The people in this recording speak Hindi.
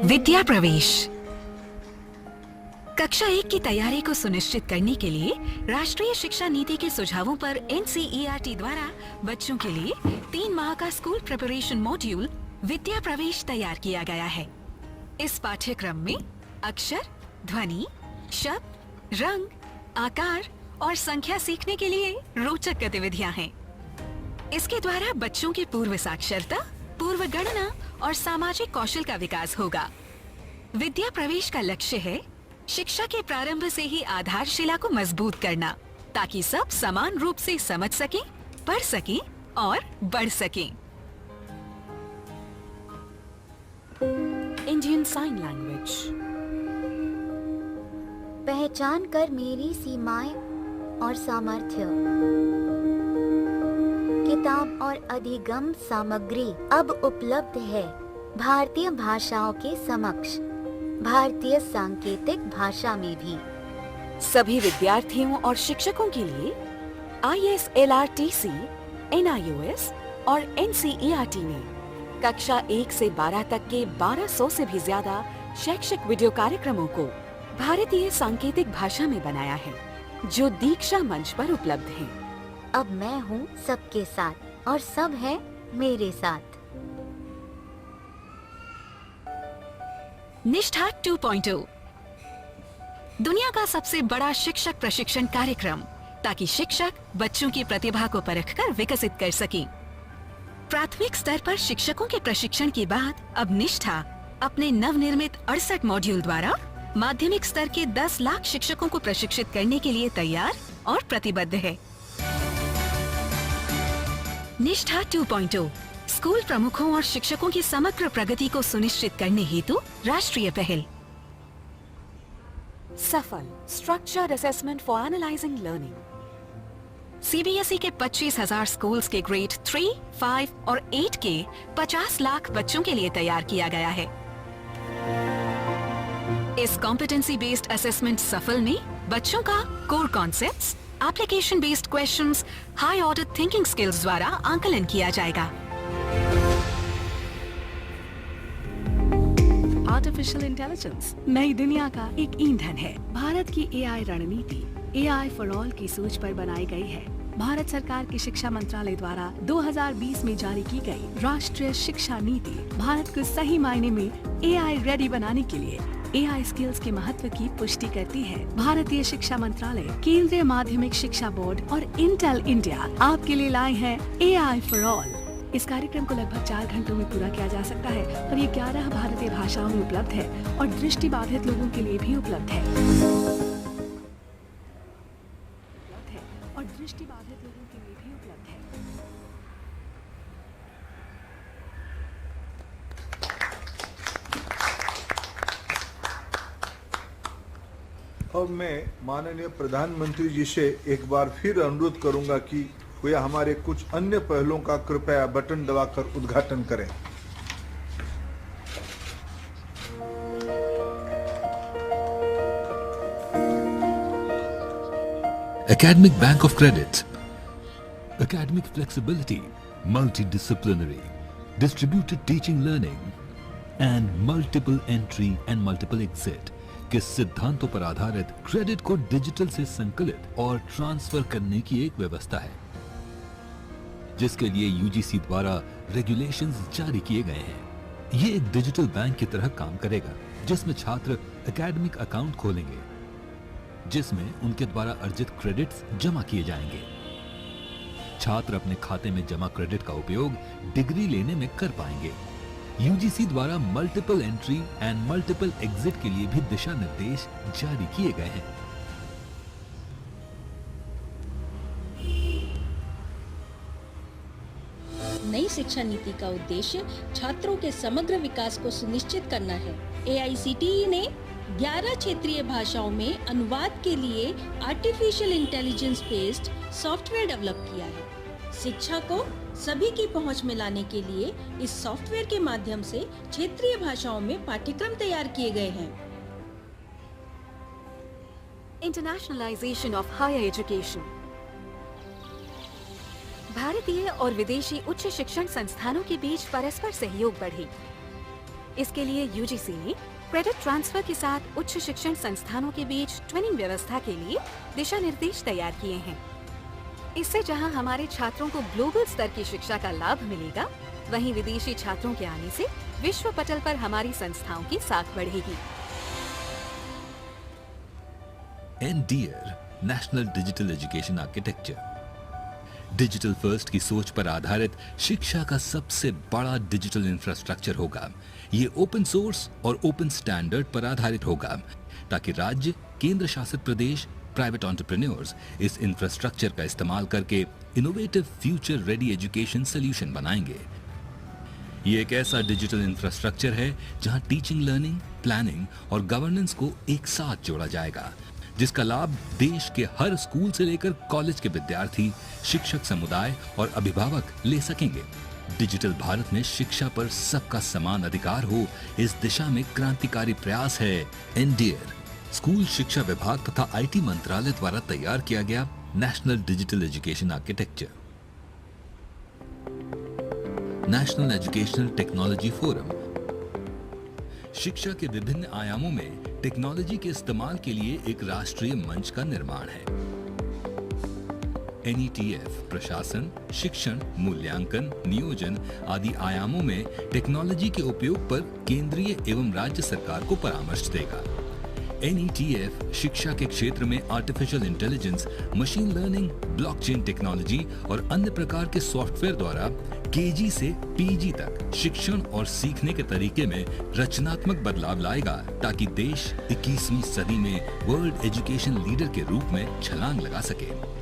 विद्या प्रवेश। कक्षा 1 की तैयारी को सुनिश्चित करने के लिए राष्ट्रीय शिक्षा नीति के सुझावों पर NCERT द्वारा बच्चों के लिए 3 माह का स्कूल प्रिपरेशन मॉड्यूल विद्या प्रवेश तैयार किया गया है। इस पाठ्यक्रम में अक्षर, ध्वनि, शब्द, रंग, आकार और संख्या सीखने के लिए रोचक गतिविधियां हैं। इसके द्वारा बच्चों की पूर्व साक्षरता, पूर्व गणना और सामाजिक कौशल का विकास होगा। विद्या प्रवेश का लक्ष्य है शिक्षा के प्रारंभ से ही आधारशिला को मजबूत करना, ताकि सब समान रूप से समझ सकें, पढ़ सकें और बढ़ सकें। Indian sign language. पहचान कर मेरी सीमाएं और सामर्थ्य। किताब और अधिगम सामग्री अब उपलब्ध है भारतीय भाषाओं के समक्ष, भारतीय सांकेतिक भाषा में भी। सभी विद्यार्थियों और शिक्षकों के लिए ISLRTC, NIOS और NCERT ने कक्षा 1 से 12 तक के 1200 से भी ज्यादा शैक्षिक वीडियो कार्यक्रमों को भारतीय सांकेतिक भाषा में बनाया है, जो दीक्षा मंच पर उपलब्ध है। अब मैं हूँ सबके साथ और सब है मेरे साथ। निष्ठा 2.0 दुनिया का सबसे बड़ा शिक्षक प्रशिक्षण कार्यक्रम, ताकि शिक्षक बच्चों की प्रतिभा को परखकर विकसित कर सकें। प्राथमिक स्तर पर शिक्षकों के प्रशिक्षण के बाद अब निष्ठा अपने नवनिर्मित 68 मॉड्यूल द्वारा माध्यमिक स्तर के 10 लाख शिक्षकों को प्रशिक्षित करने के लिए तैयार और प्रतिबद्ध है। निष्ठा 2.0 स्कूल प्रमुखों और शिक्षकों की समग्र प्रगति को सुनिश्चित करने हेतु राष्ट्रीय पहल। सफल structured assessment for analysing learning. CBSE के 25,000 स्कूल्स के ग्रेड 3, 5 और 8 के 50 लाख बच्चों के लिए तैयार किया गया है। इस कॉम्पिटेंसी बेस्ड असेसमेंट सफल में बच्चों का core concepts, application based questions, high order thinking skills द्वारा आंकलन किया जाएगा। आर्टिफिशियल इंटेलिजेंस नई दुनिया का एक ईंधन है। भारत की AI रणनीति AI फॉर ऑल की सोच पर बनाई गई है। भारत सरकार के शिक्षा मंत्रालय द्वारा 2020 में जारी की गई राष्ट्रीय शिक्षा नीति भारत को सही मायने में AI रेडी बनाने के लिए AI स्किल्स के महत्व की पुष्टि करती है। भारतीय शिक्षा मंत्रालय, केंद्रीय माध्यमिक शिक्षा बोर्ड और इंटेल इंडिया आपके लिए लाए हैं AI फॉर ऑल। इस कार्यक्रम को लगभग 4 घंटों में पूरा किया जा सकता है और ये 11 भारतीय भाषाओं में उपलब्ध है और दृष्टिबाधित लोगों के लिए भी उपलब्ध है। और दृष्टिबाधित लोगों के लिए भी उपलब्ध है। अब मैं माननीय प्रधानमंत्री जी से एक बार फिर अनुरोध करूंगा कि वे हमारे कुछ अन्य पहलों का कृपया बटन दबाकर उद्घाटन करें। Academic Bank of Credit, academic flexibility, multidisciplinary, distributed teaching learning and multiple entry and multiple exit के सिद्धांतों पर आधारित क्रेडिट को डिजिटल से संकलित और ट्रांसफर करने की एक व्यवस्था है, जिसके लिए UGC द्वारा रेगुलेशंस जारी किए गए हैं। ये एक डिजिटल बैंक की तरह काम करेगा, जिसमें छात्र एकेडमिक अकाउंट खोलेंगे, जिसमें उनके द्वारा अर्जित क्रेडिट्स जमा किए जाएंगे। छात्र अपने खाते में जमा क्रेडिट का उपयोग डिग्री लेने में कर पाएंगे। UGC द्वारा multiple entry and multiple exit के लिए भी दिशा निर्देश जारी किए गए हैं। नई शिक्षा नीति का उद्देश्य छात्रों के समग्र विकास को सुनिश्चित करना है। AICTE ने 11 क्षेत्रीय भाषाओं में अनुवाद के लिए artificial intelligence based software develop किया है। शिक्षा को सभी की पहुंच में लाने के लिए इस सॉफ्टवेयर के माध्यम से क्षेत्रीय भाषाओं में पाठ्यक्रम तैयार किए गए हैं। Internationalisation of higher education. भारतीय और विदेशी उच्च शिक्षण संस्थानों के बीच परस्पर सहयोग बढ़े। इसके लिए यूजीसी ने क्रेडिट ट्रांसफर के साथ उच्च शिक्षण संस्थानों के बीच ट्विनिंग व्यवस्था के लिए दिशा निर्देश तैयार किए हैं। इससे जहां हमारे छात्रों को ग्लोबल स्तर की शिक्षा का लाभ मिलेगा, वहीं विदेशी छात्रों के आने से विश्व पटल पर हमारी संस्थाओं की साख बढ़ेगी। NDEAR national digital education architecture digital first की सोच पर आधारित शिक्षा का सबसे बड़ा डिजिटल इंफ्रास्ट्रक्चर होगा। ये ओपन सोर्स और ओपन स्टैंडर्ड पर आधारित होगा ताकि राज्य, केंद्र शासित प्रदेश, प्राइवेट एंटरप्रेन्योर्स इस इंफ्रास्ट्रक्चर का इस्तेमाल करके innovative future ready education solution बनाएंगे। ये एक ऐसा डिजिटल इंफ्रास्ट्रक्चर है जहां टीचिंग, लर्निंग, प्लानिंग और गवर्नेंस को एक साथ जोड़ा जाएगा, जिसका लाभ देश के हर स्कूल से लेकर कॉलेज के विद्यार्थी, शिक्षक समुदाय और अभिभावक ले सकेंगे। डिजिटल भारत में शिक्षा पर सबका समान अधिकार हो, इस दिशा में क्रांतिकारी प्रयास है NDEAR, स्कूल शिक्षा विभाग तथा IT मंत्रालय द्वारा तैयार किया गया national digital education architecture. National educational technology forum शिक्षा के विभिन्न आयामों में टेक्नोलॉजी के इस्तेमाल के लिए एक राष्ट्रीय मंच का निर्माण है। NETF प्रशासन, शिक्षण, मूल्यांकन, नियोजन आदि आयामों में टेक्नोलॉजी के उपयोग पर केंद्रीय एवं राज्य सरकार को परामर्श देगा। NETF शिक्षा के क्षेत्र में artificial intelligence, machine learning, blockchain technology और अन्य प्रकार के सॉफ्टवेयर द्वारा KG से PG तक शिक्षण और सीखने के तरीके में रचनात्मक बदलाव लाएगा ताकि देश 21वीं सदी में वर्ल्ड एजुकेशन लीडर के रूप में छलांग लगा सके।